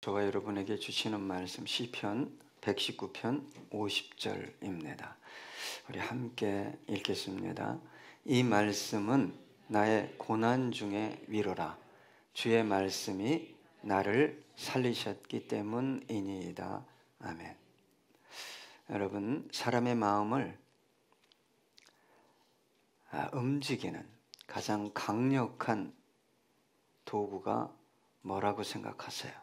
저와 여러분에게 주시는 말씀 시편 119편 50절입니다. 우리 함께 읽겠습니다. 이 말씀은 나의 고난 중에 위로라. 주의 말씀이 나를 살리셨기 때문이니이다. 아멘. 여러분, 사람의 마음을 움직이는 가장 강력한 도구가 뭐라고 생각하세요?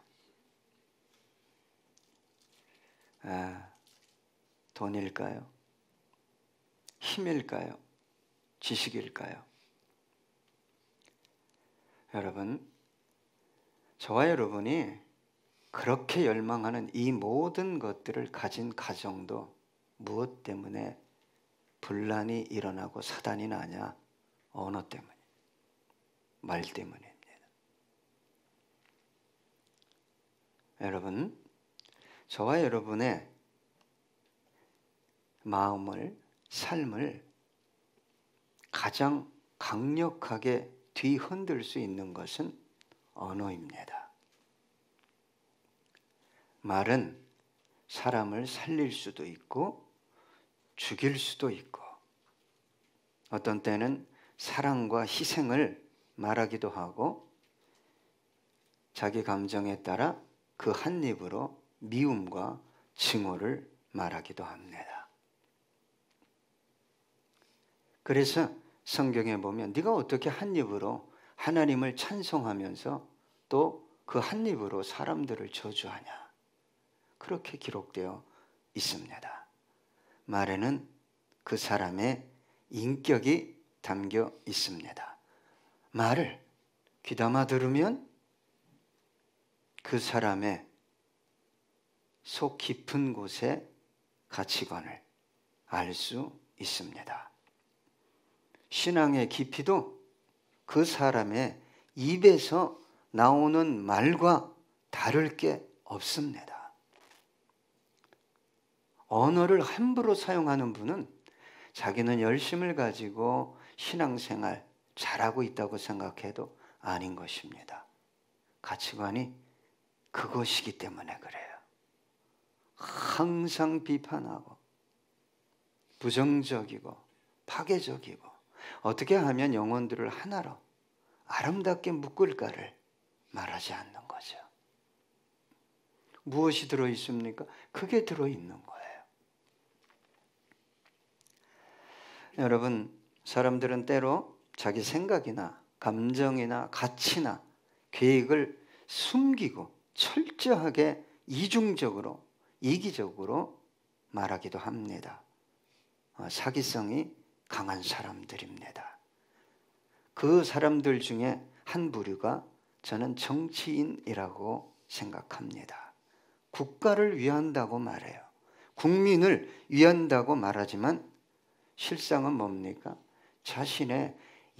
돈일까요? 힘일까요? 지식일까요? 여러분, 저와 여러분이 그렇게 열망하는 이 모든 것들을 가진 가정도 무엇 때문에 분란이 일어나고 사단이 나냐? 언어 때문에, 말 때문입니다. 여러분, 저와 여러분의 마음을, 삶을 가장 강력하게 뒤흔들 수 있는 것은 언어입니다. 말은 사람을 살릴 수도 있고 죽일 수도 있고 어떤 때는 사랑과 희생을 말하기도 하고 자기 감정에 따라 그 한 입으로 미움과 증오를 말하기도 합니다. 그래서 성경에 보면 네가 어떻게 한 입으로 하나님을 찬송하면서 또 그 한 입으로 사람들을 저주하냐? 그렇게 기록되어 있습니다. 말에는 그 사람의 인격이 담겨 있습니다. 말을 귀담아 들으면 그 사람의 속 깊은 곳의 가치관을 알 수 있습니다. 신앙의 깊이도 그 사람의 입에서 나오는 말과 다를 게 없습니다. 언어를 함부로 사용하는 분은 자기는 열심을 가지고 신앙생활 잘하고 있다고 생각해도 아닌 것입니다. 가치관이 그것이기 때문에 그래요. 항상 비판하고 부정적이고 파괴적이고 어떻게 하면 영혼들을 하나로 아름답게 묶을까를 말하지 않는 거죠. 무엇이 들어있습니까? 그게 들어있는 거예요. 여러분, 사람들은 때로 자기 생각이나 감정이나 가치나 계획을 숨기고 철저하게 이중적으로 이기적으로 말하기도 합니다. 사기성이 강한 사람들입니다. 그 사람들 중에 한 부류가 저는 정치인이라고 생각합니다. 국가를 위한다고 말해요. 국민을 위한다고 말하지만 실상은 뭡니까? 자신의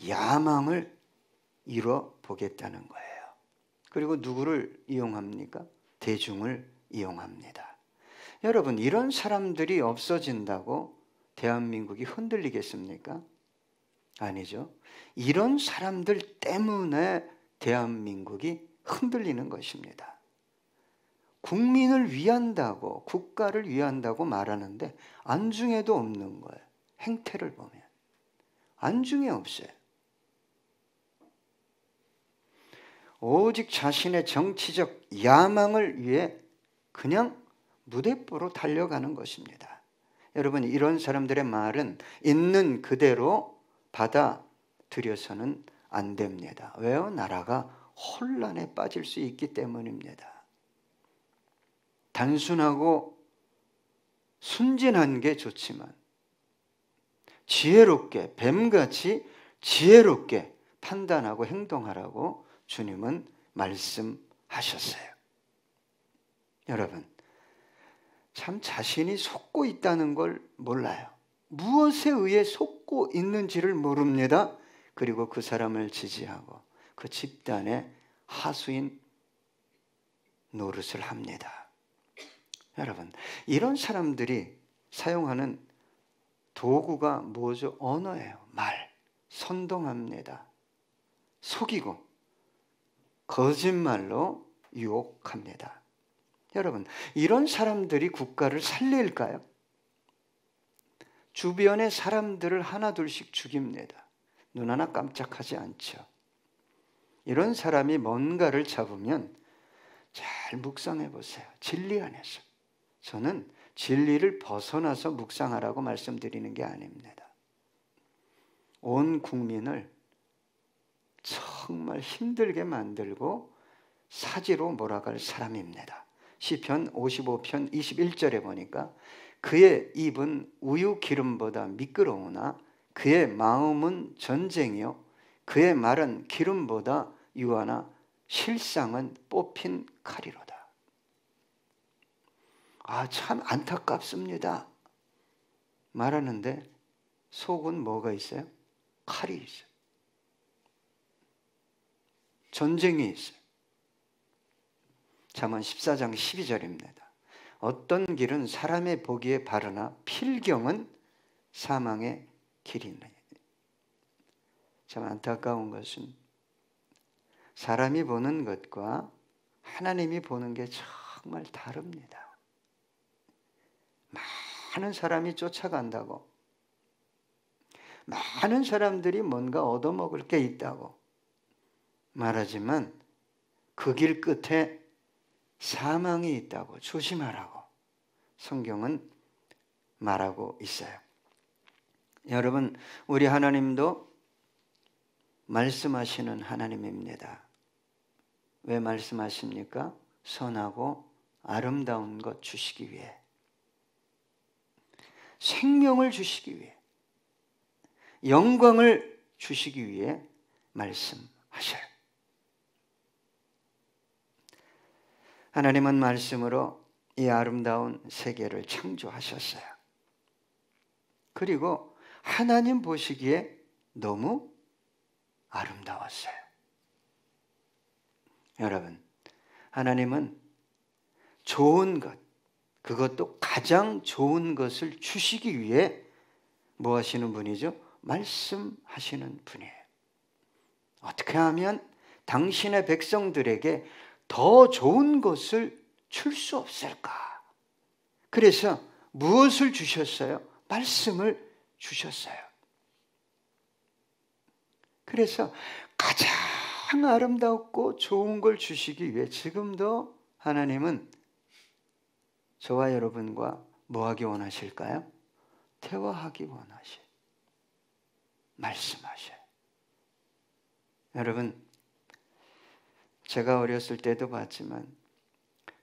야망을 이뤄 보겠다는 거예요. 그리고 누구를 이용합니까? 대중을 이용합니다. 여러분, 이런 사람들이 없어진다고 대한민국이 흔들리겠습니까? 아니죠. 이런 사람들 때문에 대한민국이 흔들리는 것입니다. 국민을 위한다고, 국가를 위한다고 말하는데 안중에도 없는 거예요. 행태를 보면 안중에 없어요. 오직 자신의 정치적 야망을 위해 그냥 무대뽀로 달려가는 것입니다. 여러분, 이런 사람들의 말은 있는 그대로 받아들여서는 안 됩니다. 왜요? 나라가 혼란에 빠질 수 있기 때문입니다. 단순하고 순진한 게 좋지만 지혜롭게, 뱀같이 지혜롭게 판단하고 행동하라고 주님은 말씀하셨어요. 여러분, 참 자신이 속고 있다는 걸 몰라요. 무엇에 의해 속고 있는지를 모릅니다. 그리고 그 사람을 지지하고 그 집단의 하수인 노릇을 합니다. 여러분, 이런 사람들이 사용하는 도구가 뭐죠? 언어예요. 말. 선동합니다. 속이고 거짓말로 유혹합니다. 여러분, 이런 사람들이 국가를 살릴까요? 주변의 사람들을 하나둘씩 죽입니다. 눈 하나 깜짝하지 않죠. 이런 사람이 뭔가를 잡으면 잘 묵상해 보세요. 진리 안에서. 저는 진리를 벗어나서 묵상하라고 말씀드리는 게 아닙니다. 온 국민을 정말 힘들게 만들고 사지로 몰아갈 사람입니다. 시편 55편 21절에 보니까 그의 입은 우유 기름보다 미끄러우나 그의 마음은 전쟁이요 그의 말은 기름보다 유하나 실상은 뽑힌 칼이로다. 참 안타깝습니다 말하는데 속은 뭐가 있어요? 칼이 있어요. 전쟁이 있어요. 잠언 14장 12절입니다. 어떤 길은 사람의 보기에 바르나 필경은 사망의 길이니. 참 안타까운 것은 사람이 보는 것과 하나님이 보는 게 정말 다릅니다. 많은 사람이 쫓아간다고, 많은 사람들이 뭔가 얻어먹을 게 있다고 말하지만 그 길 끝에 사망이 있다고 조심하라고 성경은 말하고 있어요. 여러분, 우리 하나님도 말씀하시는 하나님입니다. 왜 말씀하십니까? 선하고 아름다운 것 주시기 위해, 생명을 주시기 위해, 영광을 주시기 위해 말씀하셔요. 하나님은 말씀으로 이 아름다운 세계를 창조하셨어요. 그리고 하나님 보시기에 너무 아름다웠어요. 여러분, 하나님은 좋은 것, 그것도 가장 좋은 것을 주시기 위해 뭐 하시는 분이죠? 말씀하시는 분이에요. 어떻게 하면 당신의 백성들에게 더 좋은 것을 줄 수 없을까? 그래서 무엇을 주셨어요? 말씀을 주셨어요. 그래서 가장 아름답고 좋은 걸 주시기 위해 지금도 하나님은 저와 여러분과 뭐 하기 원하실까요? 대화하기 원하셔요. 말씀하셔요. 여러분, 제가 어렸을 때도 봤지만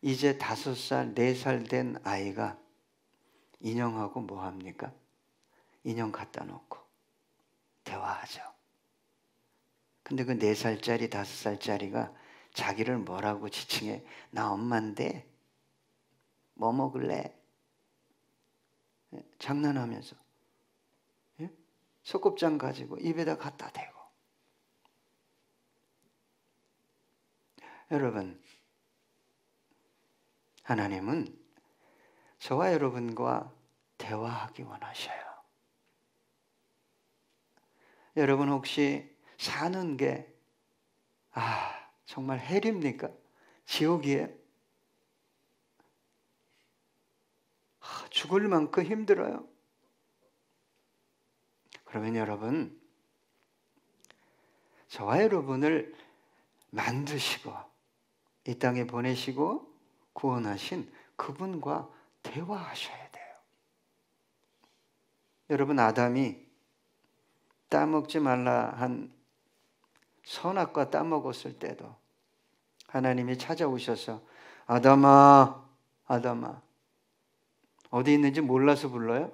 이제 5살, 4살 된 아이가 인형하고 뭐 합니까? 인형 갖다 놓고 대화하죠. 근데 그 4살짜리, 5살짜리가 자기를 뭐라고 지칭해? 나 엄마인데 뭐 먹을래? 장난하면서 소꿉장 가지고 입에다 갖다 대고. 여러분, 하나님은 저와 여러분과 대화하기 원하셔요. 여러분 혹시 사는 게 정말 헬입니까? 지옥이에요? 죽을 만큼 힘들어요. 그러면 여러분, 저와 여러분을 만드시고 이 땅에 보내시고 구원하신 그분과 대화하셔야 돼요. 여러분, 아담이 따먹지 말라 한 선악과 따먹었을 때도 하나님이 찾아오셔서 아담아, 아담아, 어디 있는지 몰라서 불러요?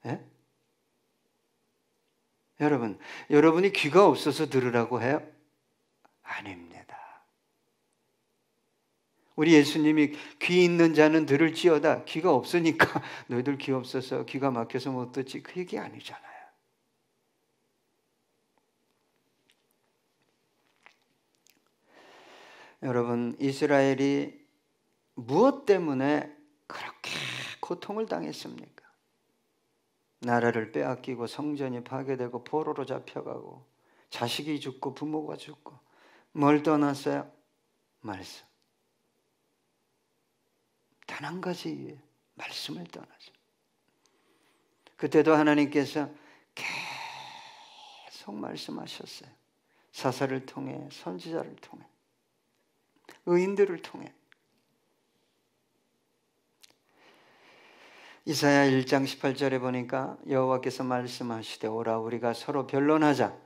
예? 여러분, 여러분이 귀가 없어서 들으라고 해요? 아닙니다. 우리 예수님이 귀 있는 자는 들을지어다. 귀가 없으니까 너희들 귀 없어서 귀가 막혀서 못 듣지, 그 얘기 아니잖아요. 여러분, 이스라엘이 무엇 때문에 그렇게 고통을 당했습니까? 나라를 빼앗기고 성전이 파괴되고 포로로 잡혀가고 자식이 죽고 부모가 죽고 뭘 떠났어요? 말씀. 단 한 가지 위해 말씀을 떠나서. 그때도 하나님께서 계속 말씀하셨어요. 사사를 통해, 선지자를 통해, 의인들을 통해. 이사야 1장 18절에 보니까 여호와께서 말씀하시되 오라 우리가 서로 변론하자.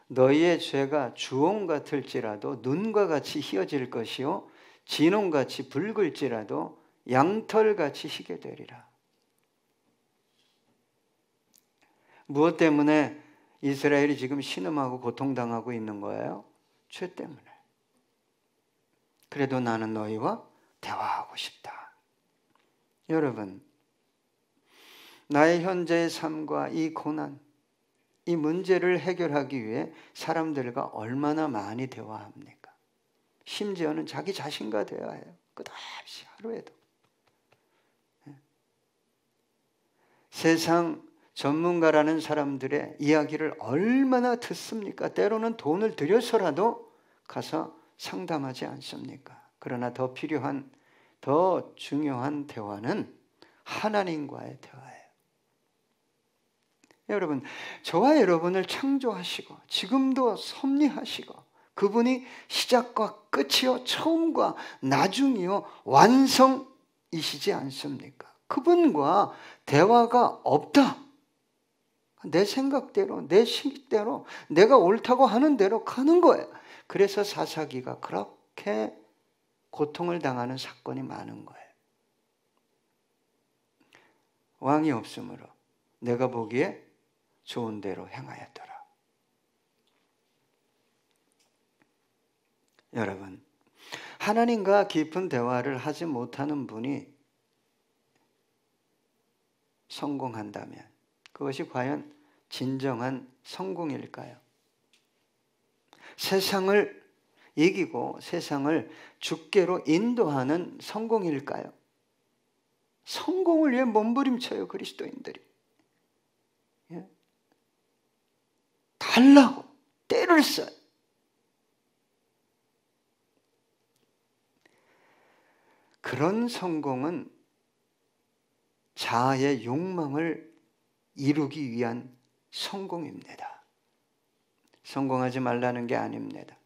너희의 죄가 주홍 같을지라도 눈과 같이 희어질 것이요 진홍같이 붉을지라도 양털같이 희게 되리라. 무엇 때문에 이스라엘이 지금 신음하고 고통당하고 있는 거예요? 죄 때문에. 그래도 나는 너희와 대화하고 싶다. 여러분, 나의 현재의 삶과 이 고난, 이 문제를 해결하기 위해 사람들과 얼마나 많이 대화합니까? 심지어는 자기 자신과 대화해요. 끝없이 하루에도. 세상 전문가라는 사람들의 이야기를 얼마나 듣습니까? 때로는 돈을 들여서라도 가서 상담하지 않습니까? 그러나 더 필요한, 더 중요한 대화는 하나님과의 대화예요. 여러분, 저와 여러분을 창조하시고 지금도 섭리하시고 그분이 시작과 끝이요 처음과 나중이요 완성이시지 않습니까? 그분과 대화가 없다. 내 생각대로, 내 식대로, 내가 옳다고 하는 대로 가는 거예요. 그래서 사사기가 그렇게 고통을 당하는 사건이 많은 거예요. 왕이 없으므로 내가 보기에 좋은 대로 행하였더라. 여러분, 하나님과 깊은 대화를 하지 못하는 분이 성공한다면 그것이 과연 진정한 성공일까요? 세상을 이기고 세상을 주께로 인도하는 성공일까요? 성공을 위해 몸부림쳐요, 그리스도인들이. 예? 달라고 때를 써요. 그런 성공은 자아의 욕망을 이루기 위한 성공입니다. 성공하지 말라는 게 아닙니다.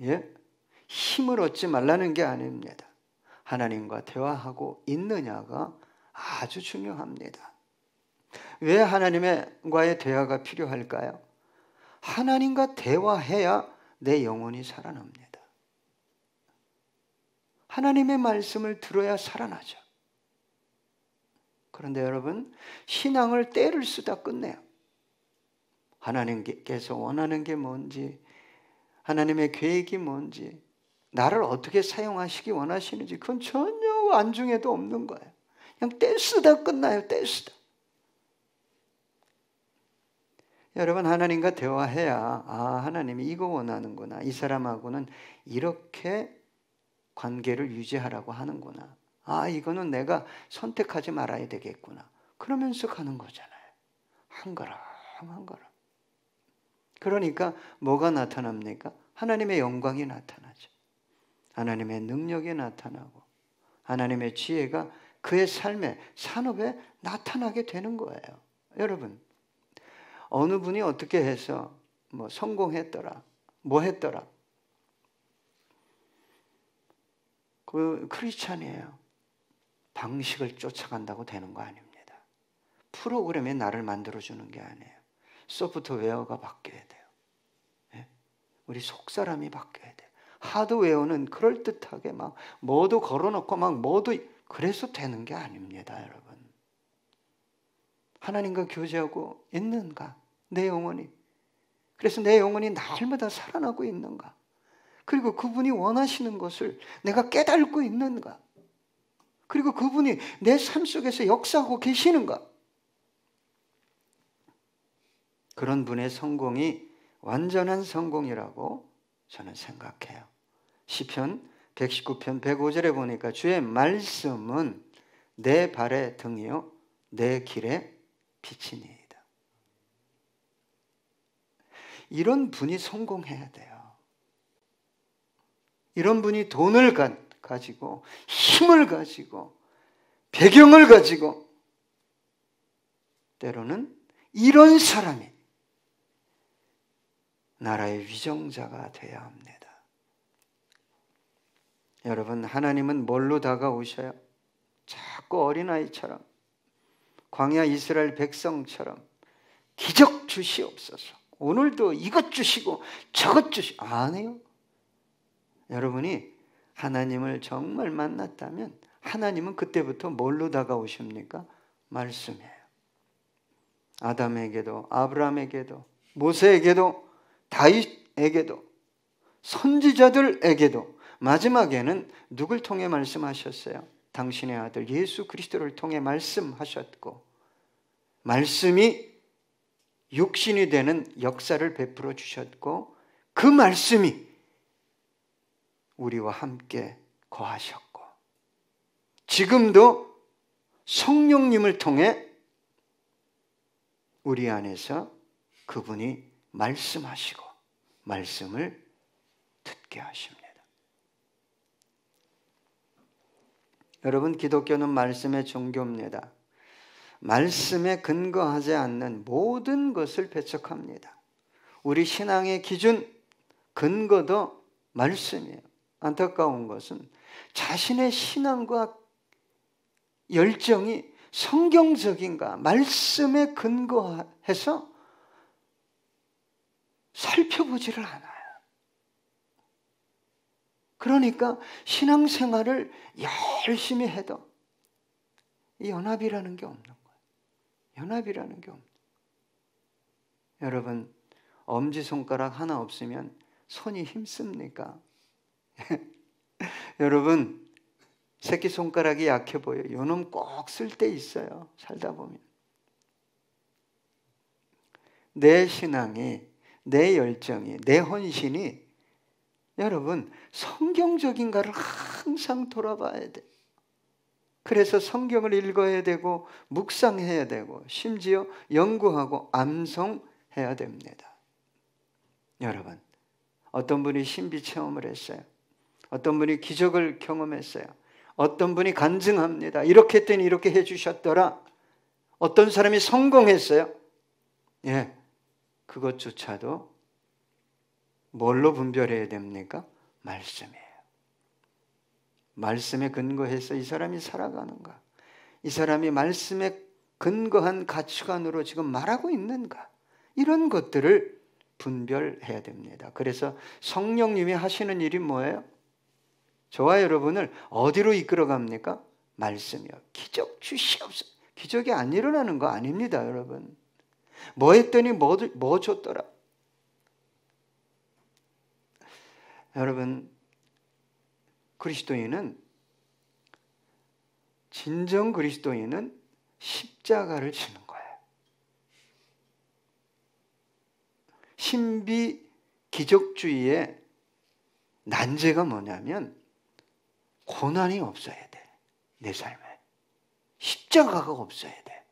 예? 힘을 얻지 말라는 게 아닙니다. 하나님과 대화하고 있느냐가 아주 중요합니다. 왜 하나님과의 대화가 필요할까요? 하나님과 대화해야 내 영혼이 살아납니다. 하나님의 말씀을 들어야 살아나죠. 그런데 여러분, 신앙을 때를 쓰다 끝내요. 하나님께서 원하는 게 뭔지, 하나님의 계획이 뭔지, 나를 어떻게 사용하시기 원하시는지 그건 전혀 안중에도 없는 거예요. 그냥 때 쓰다 끝나요. 때 쓰다. 여러분, 하나님과 대화해야 하나님이 이거 원하는구나. 이 사람하고는 이렇게 관계를 유지하라고 하는구나. 이거는 내가 선택하지 말아야 되겠구나. 그러면서 가는 거잖아요. 한 걸음 한 걸음. 그러니까 뭐가 나타납니까? 하나님의 영광이 나타나죠. 하나님의 능력이 나타나고 하나님의 지혜가 그의 삶에, 산업에 나타나게 되는 거예요. 여러분, 어느 분이 어떻게 해서 뭐 성공했더라, 뭐 했더라. 그 크리스찬이에요. 방식을 쫓아간다고 되는 거 아닙니다. 프로그램에 나를 만들어주는 게 아니에요. 소프트웨어가 바뀌어야 돼요. 네? 우리 속사람이 바뀌어야 돼요. 하드웨어는 그럴듯하게 막 뭐도 걸어놓고 막 뭐도 그래서 되는 게 아닙니다, 여러분. 하나님과 교제하고 있는가? 내 영혼이. 그래서 내 영혼이 날마다 살아나고 있는가? 그리고 그분이 원하시는 것을 내가 깨닫고 있는가? 그리고 그분이 내 삶 속에서 역사하고 계시는가? 그런 분의 성공이 완전한 성공이라고 저는 생각해요. 시편 119편 105절에 보니까 주의 말씀은 내 발의 등이요 내 길의 빛이니이다. 이런 분이 성공해야 돼요. 이런 분이 돈을 가지고 힘을 가지고 배경을 가지고 때로는 이런 사람이 나라의 위정자가 되어야 합니다. 여러분, 하나님은 뭘로 다가오셔요? 자꾸 어린아이처럼, 광야 이스라엘 백성처럼 기적 주시옵소서, 오늘도 이것 주시고 저것 주시고, 안 해요. 여러분이 하나님을 정말 만났다면 하나님은 그때부터 뭘로 다가오십니까? 말씀이에요. 아담에게도 아브라함에게도 모세에게도 다윗에게도 선지자들에게도 마지막에는 누굴 통해 말씀하셨어요? 당신의 아들 예수 그리스도를 통해 말씀하셨고, 말씀이 육신이 되는 역사를 베풀어 주셨고, 그 말씀이 우리와 함께 거하셨고, 지금도 성령님을 통해 우리 안에서 그분이 말씀하시고 말씀을 듣게 하십니다. 여러분, 기독교는 말씀의 종교입니다. 말씀에 근거하지 않는 모든 것을 배척합니다. 우리 신앙의 기준, 근거도 말씀이에요. 안타까운 것은 자신의 신앙과 열정이 성경적인가, 말씀에 근거해서 살펴보지를 않아요. 그러니까 신앙생활을 열심히 해도 연합이라는 게 없는 거예요. 연합이라는 게 없는 거예요. 여러분, 엄지손가락 하나 없으면 손이 힘씁니까? 여러분, 새끼손가락이 약해 보여요. 요놈 꼭 쓸 때 있어요. 살다 보면. 내 신앙이, 내 열정이, 내 헌신이 여러분 성경적인가를 항상 돌아봐야 돼. 그래서 성경을 읽어야 되고 묵상해야 되고 심지어 연구하고 암송해야 됩니다. 여러분, 어떤 분이 신비 체험을 했어요. 어떤 분이 기적을 경험했어요. 어떤 분이 간증합니다. 이렇게 했더니 이렇게 해주셨더라. 어떤 사람이 성공했어요. 예, 그것조차도 뭘로 분별해야 됩니까? 말씀이에요. 말씀에 근거해서 이 사람이 살아가는가? 이 사람이 말씀에 근거한 가치관으로 지금 말하고 있는가? 이런 것들을 분별해야 됩니다. 그래서 성령님이 하시는 일이 뭐예요? 저와 여러분을 어디로 이끌어갑니까? 말씀이요. 기적 주시옵소서. 기적이 안 일어나는 거 아닙니다, 여러분. 뭐 했더니 뭐 줬더라. 여러분, 그리스도인은, 진정 그리스도인은 십자가를 지는 거예요. 신비 기적주의의 난제가 뭐냐면 고난이 없어야 돼. 내 삶에 십자가가 없어야 돼.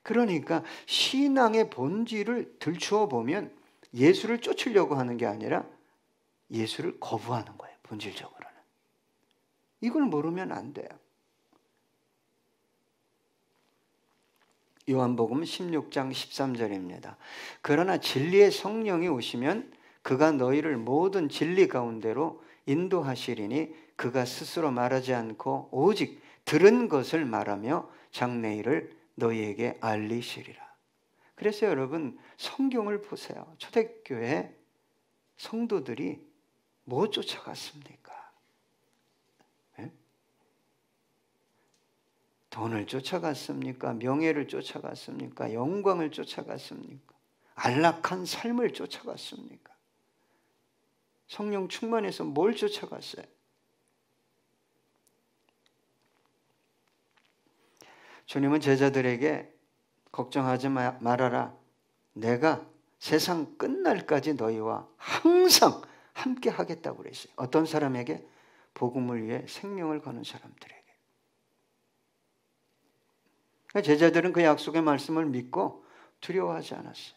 그러니까 신앙의 본질을 들추어 보면 예수를 쫓으려고 하는 게 아니라 예수를 거부하는 거예요. 본질적으로는. 이걸 모르면 안 돼요. 요한복음 16장 13절입니다. 그러나 진리의 성령이 오시면 그가 너희를 모든 진리 가운데로 인도하시리니 그가 스스로 말하지 않고 오직 들은 것을 말하며 장래일을 너희에게 알리시리라. 그래서 여러분, 성경을 보세요. 초대교회 성도들이 뭐 쫓아갔습니까? 네? 돈을 쫓아갔습니까? 명예를 쫓아갔습니까? 영광을 쫓아갔습니까? 안락한 삶을 쫓아갔습니까? 성령 충만해서 뭘 쫓아갔어요? 주님은 제자들에게 걱정하지 말아라. 내가 세상 끝날까지 너희와 항상 함께 하겠다고 그랬어요. 어떤 사람에게? 복음을 위해 생명을 거는 사람들에게. 제자들은 그 약속의 말씀을 믿고 두려워하지 않았어요.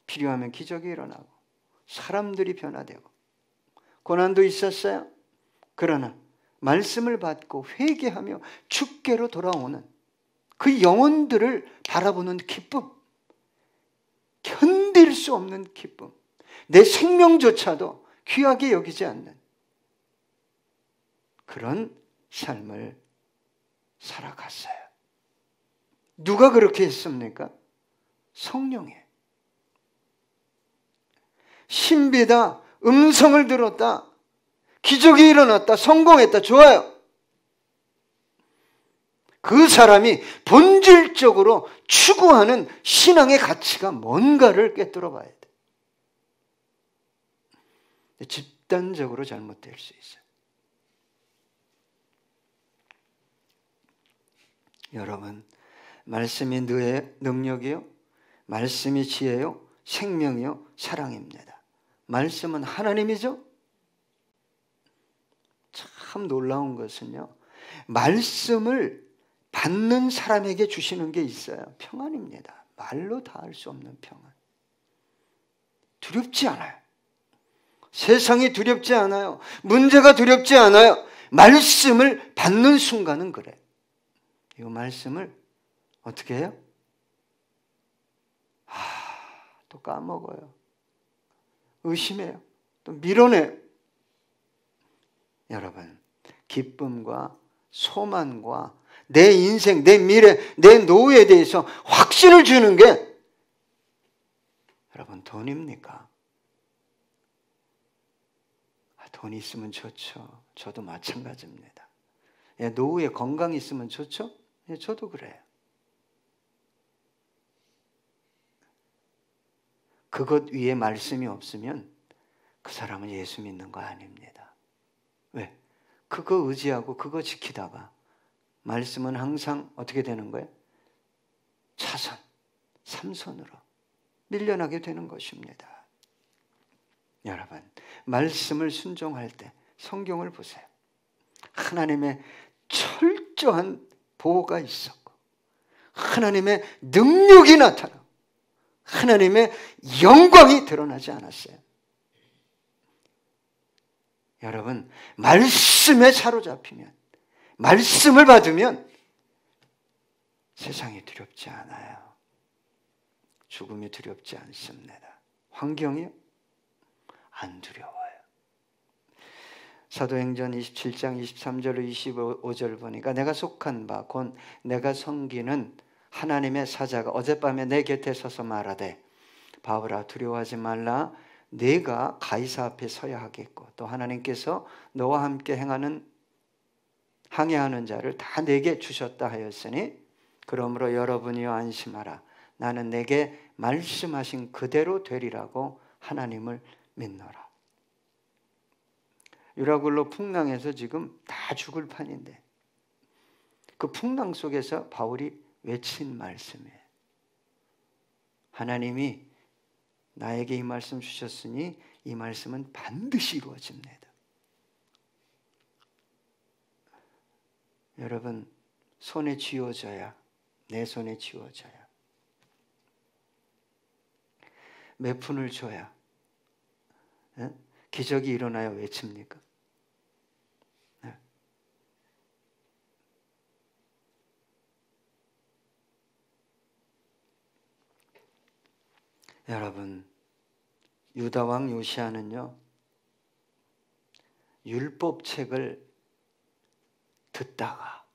필요하면 기적이 일어나고 사람들이 변화되고 고난도 있었어요. 그러나 말씀을 받고 회개하며 주께로 돌아오는 그 영혼들을 바라보는 기쁨, 견딜 수 없는 기쁨, 내 생명조차도 귀하게 여기지 않는 그런 삶을 살아갔어요. 누가 그렇게 했습니까? 성령이. 신비다, 음성을 들었다, 기적이 일어났다, 성공했다, 좋아요. 그 사람이 본질적으로 추구하는 신앙의 가치가 뭔가를 꿰뚫어 봐야 돼. 집단적으로 잘못될 수 있어요. 여러분, 말씀이 너의 능력이요, 말씀이 지혜요, 생명이요, 사랑입니다. 말씀은 하나님이죠. 참 놀라운 것은요, 말씀을 받는 사람에게 주시는 게 있어요. 평안입니다. 말로 다 할 수 없는 평안. 두렵지 않아요. 세상이 두렵지 않아요. 문제가 두렵지 않아요. 말씀을 받는 순간은 그래. 이 말씀을 어떻게 해요? 또 까먹어요. 의심해요. 또 밀어내요. 여러분, 기쁨과 소망과 내 인생, 내 미래, 내 노후에 대해서 확신을 주는 게 여러분 돈입니까? 돈 있으면 좋죠. 저도 마찬가지입니다. 노후에 건강 있으면 좋죠? 저도 그래요. 그것 위에 말씀이 없으면 그 사람은 예수 믿는 거 아닙니다. 왜? 그거 의지하고 그거 지키다가 말씀은 항상 어떻게 되는 거예요? 차선, 삼선으로 밀려나게 되는 것입니다. 여러분, 말씀을 순종할 때 성경을 보세요. 하나님의 철저한 보호가 있었고 하나님의 능력이 나타나고 하나님의 영광이 드러나지 않았어요. 여러분, 말씀에 사로잡히면, 말씀을 받으면 세상이 두렵지 않아요. 죽음이 두렵지 않습니다. 환경이요? 안 두려워요. 사도행전 27장 23절 25절 보니까 내가 속한 바 곧 내가 섬기는 하나님의 사자가 어젯밤에 내 곁에 서서 말하되 바울아 두려워하지 말라 내가 가이사 앞에 서야 하겠고 또 하나님께서 너와 함께 항해하는 자를 다 내게 주셨다 하였으니 그러므로 여러분이여 안심하라 나는 내게 말씀하신 그대로 되리라고 하나님을 믿노라. 유라굴로 풍랑에서 지금 다 죽을 판인데 그 풍랑 속에서 바울이 외친 말씀이에요. 하나님이 나에게 이 말씀 주셨으니 이 말씀은 반드시 이루어집니다. 여러분, 손에 쥐어져야 내 손에 쥐어져야 몇 푼을 줘야 기적이 일어나야 외칩니까? 네. 여러분, 유다왕 요시야는요 율법책을 듣다가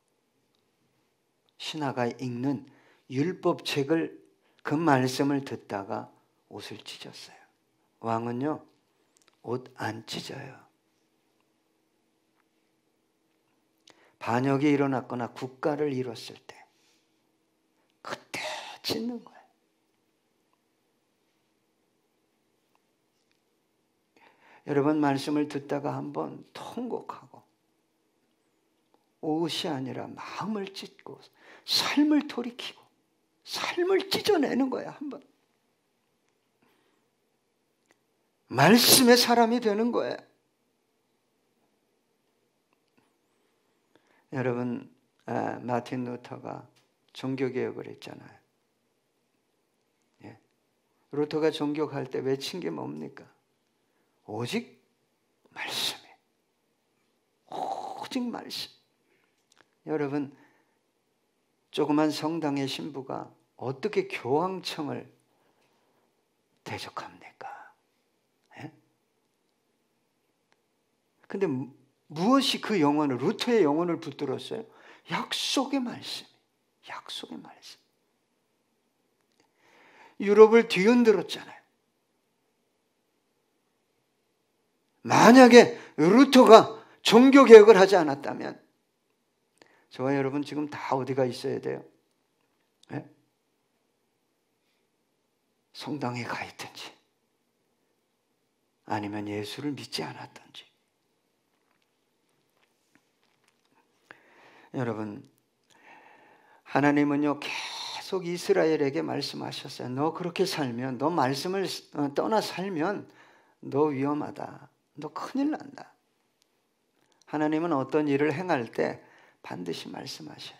신하가 읽는 율법책을 그 말씀을 듣다가 옷을 찢었어요. 왕은요 옷 안 찢어요. 반역이 일어났거나 국가를 잃었을 때 그때 찢는 거예요. 여러분 말씀을 듣다가 한번 통곡하고 옷이 아니라 마음을 찢고 삶을 돌이키고 삶을 찢어내는 거야. 한번 말씀의 사람이 되는 거예요. 여러분 마틴 루터가 종교개혁을 했잖아요. 예. 루터가 종교할 때 외친 게 뭡니까? 오직 말씀에 오직 말씀. 여러분, 조그만 성당의 신부가 어떻게 교황청을 대적합니까? 예? 근데 무엇이 그 영혼을, 루터의 영혼을 붙들었어요? 약속의 말씀. 약속의 말씀. 유럽을 뒤흔들었잖아요. 만약에 루터가 종교개혁을 하지 않았다면 저와 여러분 지금 다 어디가 있어야 돼요? 네? 성당에 가 있든지 아니면 예수를 믿지 않았든지. 여러분, 하나님은요 계속 이스라엘에게 말씀하셨어요. 너 그렇게 살면, 너 말씀을 떠나 살면 너 위험하다. 너 큰일 난다. 하나님은 어떤 일을 행할 때 반드시 말씀하셔요.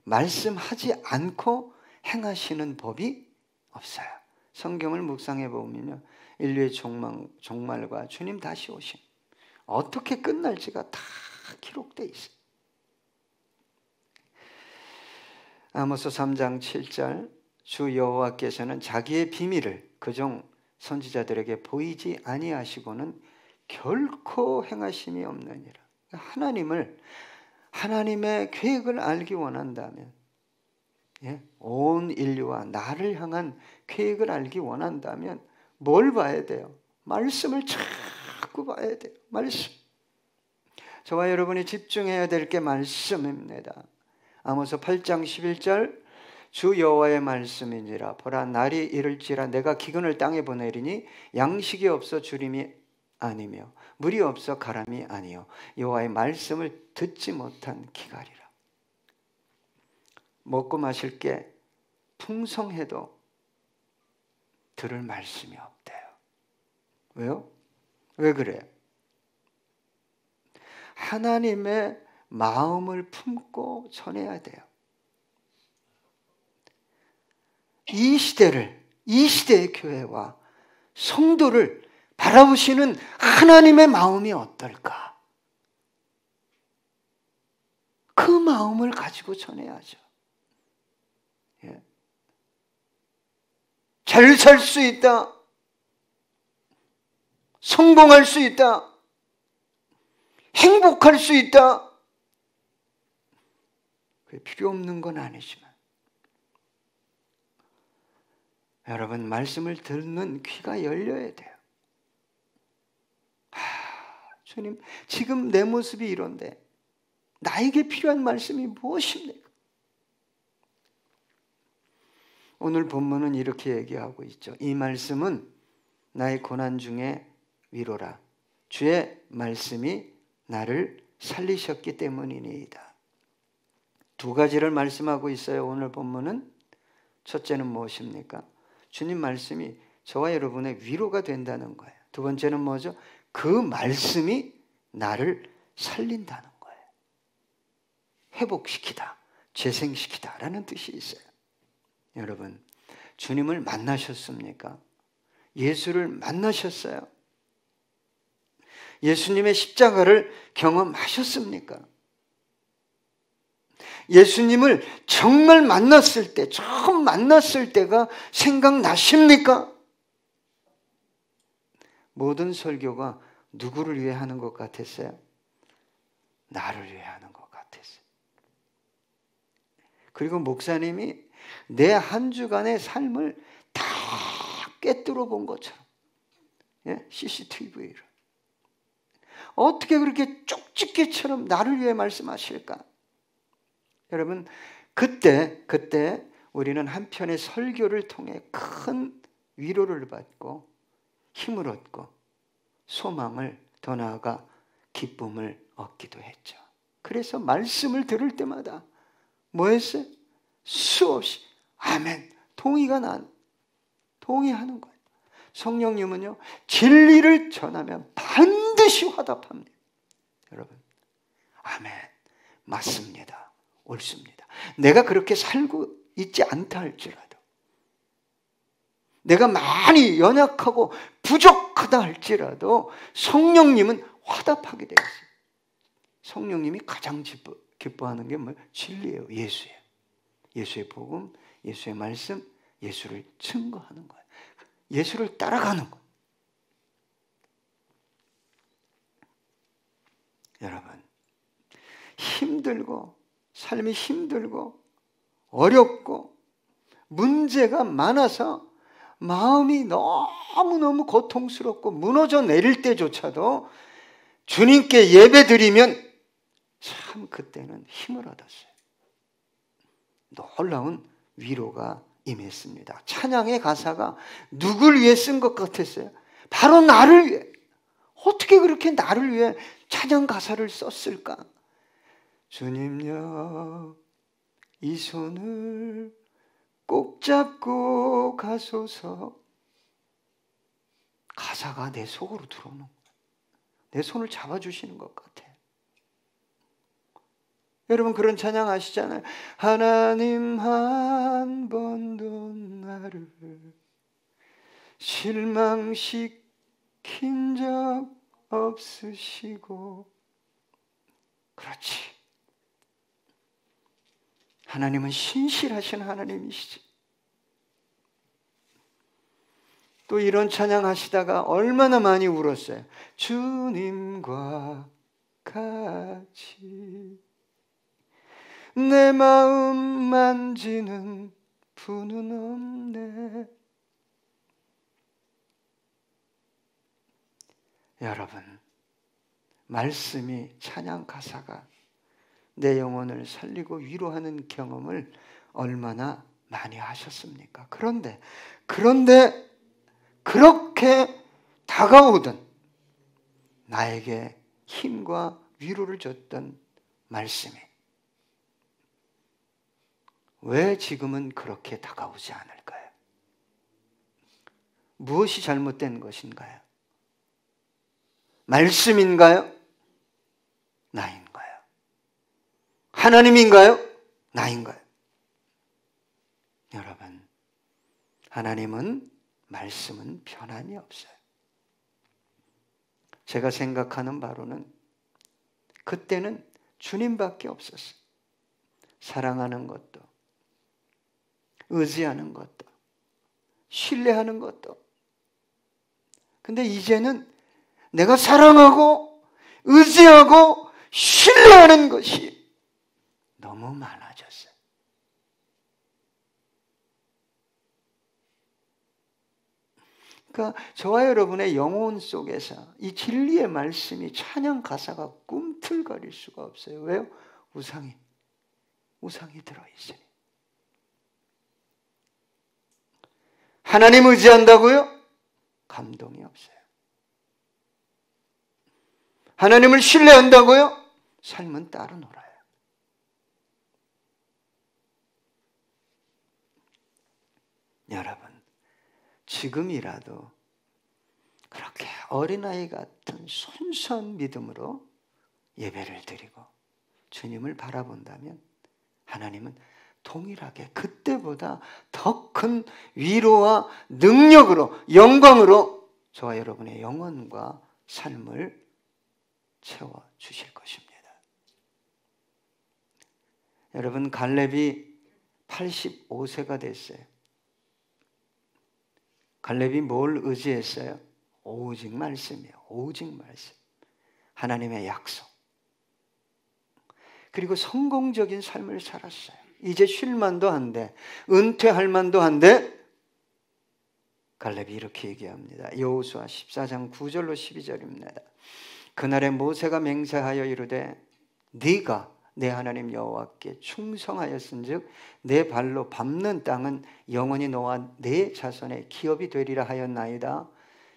말씀하지 않고 행하시는 법이 없어요. 성경을 묵상해 보면요, 인류의 종말과 주님 다시 오심, 어떻게 끝날지가 다 기록되어 있어요. 아모스 3장 7절, 주 여호와께서는 자기의 비밀을 그종 선지자들에게 보이지 아니하시고는 결코 행하심이 없느니라. 하나님의 계획을 알기 원한다면, 온 인류와 나를 향한 계획을 알기 원한다면 뭘 봐야 돼요? 말씀을 자꾸 봐야 돼요. 말씀. 저와 여러분이 집중해야 될 게 말씀입니다. 아모스 8장 11절, 주 여호와의 말씀이니라. 보라, 날이 이를지라 내가 기근을 땅에 보내리니 양식이 없어 주림이 아니며 물이 없어 가람이 아니요 여호와의 말씀을 듣지 못한 기갈이라. 먹고 마실 게 풍성해도 들을 말씀이 없대요. 왜요? 왜 그래요? 하나님의 마음을 품고 전해야 돼요. 이 시대의 교회와 성도를 바라보시는 하나님의 마음이 어떨까? 그 마음을 가지고 전해야죠. 잘 살 수 있다. 성공할 수 있다. 행복할 수 있다. 그게 필요 없는 건 아니지만 여러분, 말씀을 듣는 귀가 열려야 돼요. 주님, 지금 내 모습이 이런데 나에게 필요한 말씀이 무엇입니까? 오늘 본문은 이렇게 얘기하고 있죠. 이 말씀은 나의 고난 중에 위로라. 주의 말씀이 나를 살리셨기 때문이니이다. 두 가지를 말씀하고 있어요. 오늘 본문은. 첫째는 무엇입니까? 주님 말씀이 저와 여러분의 위로가 된다는 거예요. 두 번째는 뭐죠? 그 말씀이 나를 살린다는 거예요. 회복시키다, 재생시키다 라는 뜻이 있어요. 여러분, 주님을 만나셨습니까? 예수를 만나셨어요? 예수님의 십자가를 경험하셨습니까? 예수님을 정말 만났을 때, 처음 만났을 때가 생각나십니까? 모든 설교가 누구를 위해 하는 것 같았어요? 나를 위해 하는 것 같았어요. 그리고 목사님이 내 한 주간의 삶을 다 꿰뚫어 본 것처럼, CCTV를 어떻게 그렇게 쪽집게처럼 나를 위해 말씀하실까? 여러분, 그때 우리는 한편의 설교를 통해 큰 위로를 받고 힘을 얻고 소망을, 더 나아가 기쁨을 얻기도 했죠. 그래서 말씀을 들을 때마다 뭐 했어요? 수없이 아멘, 동의하는 거예요. 성령님은요, 진리를 전하면 반드시 화답합니다. 여러분, 아멘, 맞습니다, 옳습니다. 내가 그렇게 살고 있지 않다 할지라도, 내가 많이 연약하고 부족하다 할지라도 성령님은 화답하게 되어 있어요. 성령님이 가장 기뻐하는 게 뭐예요? 진리예요. 예수예요. 예수의 복음, 예수의 말씀, 예수를 증거하는 거예요. 예수를 따라가는 거예요. 여러분, 힘들고 삶이 힘들고 어렵고 문제가 많아서 마음이 너무너무 고통스럽고 무너져 내릴 때조차도 주님께 예배드리면 참 그때는 힘을 얻었어요. 놀라운 위로가 임했습니다. 찬양의 가사가 누굴 위해 쓴 것 같았어요? 바로 나를 위해. 어떻게 그렇게 나를 위해 찬양 가사를 썼을까? 주님여 이 손을 꼭 잡고 가소서. 가사가 내 속으로 들어오는 거예요. 내 손을 잡아주시는 것 같아요. 여러분 그런 찬양 아시잖아요. 하나님 한 번도 나를 실망시킨 적 없으시고. 그렇지. 하나님은 신실하신 하나님이시지. 또 이런 찬양 하시다가 얼마나 많이 울었어요. 주님과 같이 내 마음 만지는 분은 없네. 여러분, 말씀이 찬양 가사가 내 영혼을 살리고 위로하는 경험을 얼마나 많이 하셨습니까? 그런데 그렇게 다가오던 나에게 힘과 위로를 줬던 말씀이 왜 지금은 그렇게 다가오지 않을까요? 무엇이 잘못된 것인가요? 말씀인가요? 나인가요? 하나님인가요? 나인가요? 여러분, 하나님은 말씀은 변함이 없어요. 제가 생각하는 바로는 그때는 주님밖에 없었어요. 사랑하는 것도, 의지하는 것도, 신뢰하는 것도. 근데 이제는 내가 사랑하고 의지하고 신뢰하는 것이 너무 많아졌어요. 그러니까 저와 여러분의 영혼 속에서 이 진리의 말씀이 찬양 가사가 꿈틀거릴 수가 없어요. 왜요? 우상이 들어있으니. 하나님 의지한다고요? 감동이 없어요. 하나님을 신뢰한다고요? 삶은 따로 놀아요. 여러분, 지금이라도 그렇게 어린아이 같은 순수한 믿음으로 예배를 드리고 주님을 바라본다면 하나님은 동일하게 그때보다 더 큰 위로와 능력으로, 영광으로 저와 여러분의 영혼과 삶을 채워주실 것입니다. 여러분, 갈렙이 85세가 됐어요. 갈렙이 뭘 의지했어요? 오직 말씀이에요. 오직 말씀. 하나님의 약속. 그리고 성공적인 삶을 살았어요. 이제 쉴 만도 한데, 은퇴할 만도 한데, 갈렙이 이렇게 얘기합니다. 여호수아 14장 9절로 12절입니다. 그날에 모세가 맹세하여 이르되 네가 내 하나님 여호와께 충성하였은즉 내 발로 밟는 땅은 영원히 너와 내 자손의 기업이 되리라 하였나이다.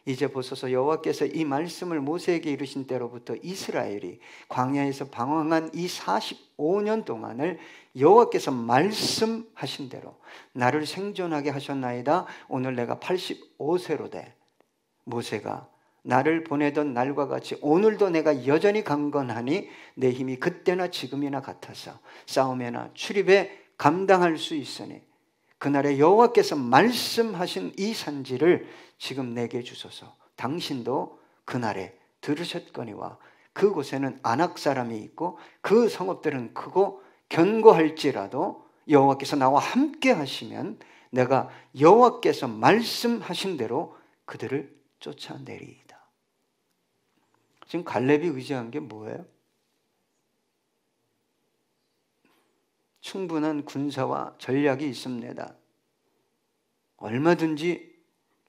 이제 보소서 여호와께서 이 말씀을 모세에게 이르신 때로부터 이스라엘이 광야에서 방황한 이 45년 동안을 여호와께서 말씀하신 대로 나를 생존하게 하셨나이다. 오늘 내가 85세로 돼 모세가 나를 보내던 날과 같이 오늘도 내가 여전히 강건하니 내 힘이 그때나 지금이나 같아서 싸움에나 출입에 감당할 수 있으니 그날에 여호와께서 말씀하신 이 산지를 지금 내게 주소서. 당신도 그날에 들으셨거니와 그곳에는 아낙 사람이 있고 그 성읍들은 크고 견고할지라도 여호와께서 나와 함께 하시면 내가 여호와께서 말씀하신 대로 그들을 쫓아내리이다. 지금 갈렙이 의지한 게 뭐예요? 충분한 군사와 전략이 있습니다. 얼마든지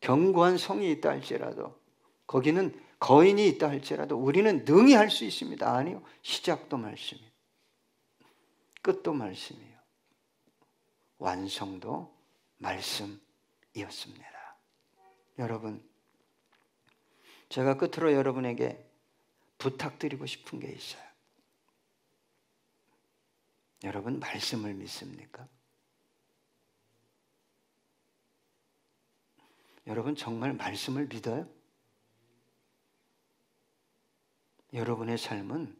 견고한 성이 있다 할지라도, 거기는 거인이 있다 할지라도 우리는 능히 할 수 있습니다. 아니요. 시작도 말씀이에요. 끝도 말씀이에요. 완성도 말씀이었습니다. 여러분, 제가 끝으로 여러분에게 부탁드리고 싶은 게 있어요. 여러분, 말씀을 믿습니까? 여러분, 정말 말씀을 믿어요? 여러분의 삶은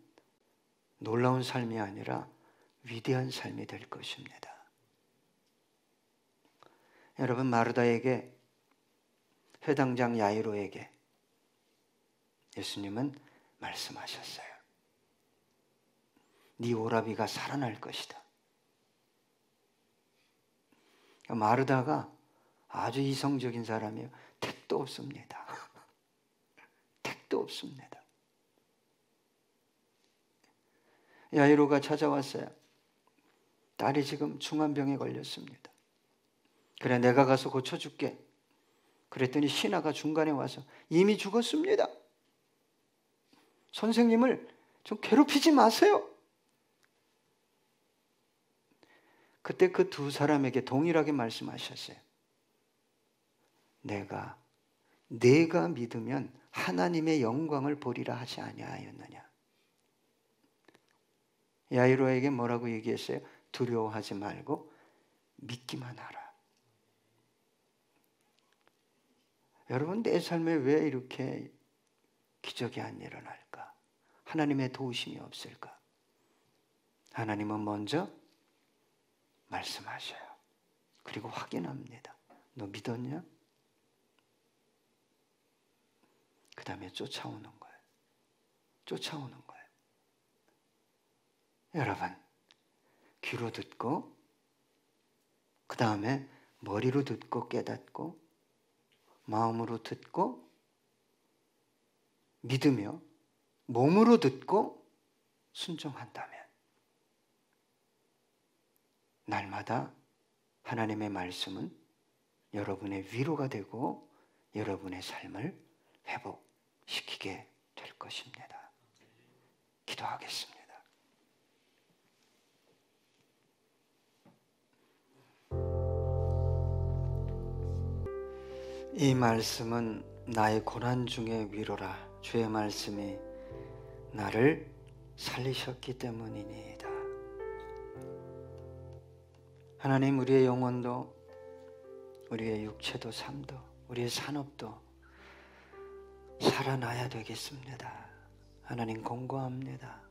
놀라운 삶이 아니라 위대한 삶이 될 것입니다. 여러분, 마르다에게, 회당장 야이로에게 예수님은 말씀하셨어요. 네 오라비가 살아날 것이다. 마르다가 아주 이성적인 사람이에요. 택도 없습니다. 택도 없습니다. 야이로가 찾아왔어요. 딸이 지금 중환병에 걸렸습니다. 그래, 내가 가서 고쳐줄게. 그랬더니 신하가 중간에 와서 이미 죽었습니다. 선생님을 좀 괴롭히지 마세요. 그때 그 두 사람에게 동일하게 말씀하셨어요. 내가 믿으면 하나님의 영광을 보리라 하지 아니하였느냐. 야이로에게 뭐라고 얘기했어요? 두려워하지 말고 믿기만 하라. 여러분, 내 삶에 왜 이렇게 기적이 안 일어날까? 하나님의 도우심이 없을까? 하나님은 먼저 말씀하셔요. 그리고 확인합니다. 너 믿었냐? 그 다음에 쫓아오는 거예요. 쫓아오는 거예요. 여러분, 귀로 듣고, 그 다음에 머리로 듣고 깨닫고, 마음으로 듣고, 믿으며, 몸으로 듣고 순종한다면 날마다 하나님의 말씀은 여러분의 위로가 되고 여러분의 삶을 회복시키게 될 것입니다. 기도하겠습니다. 이 말씀은 나의 고난 중의 위로라. 주의 말씀이 나를 살리셨기 때문이니이다. 하나님, 우리의 영혼도, 우리의 육체도, 삶도, 우리의 산업도 살아나야 되겠습니다. 하나님, 공고합니다.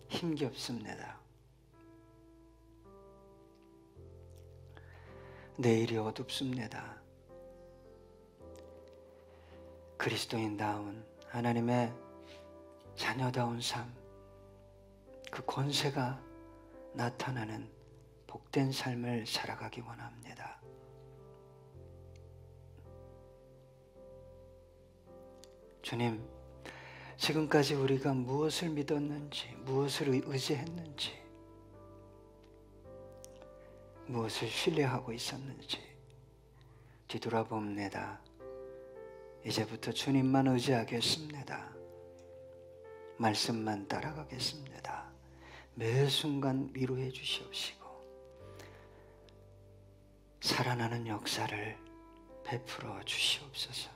힘겹습니다. 내일이 어둡습니다. 그리스도인다운, 하나님의 자녀다운 삶, 그 권세가 나타나는 복된 삶을 살아가기 원합니다. 주님, 지금까지 우리가 무엇을 믿었는지, 무엇을 의지했는지, 무엇을 신뢰하고 있었는지 뒤돌아봅니다. 이제부터 주님만 의지하겠습니다. 말씀만 따라가겠습니다. 매 순간 위로해 주시옵시고 살아나는 역사를 베풀어 주시옵소서.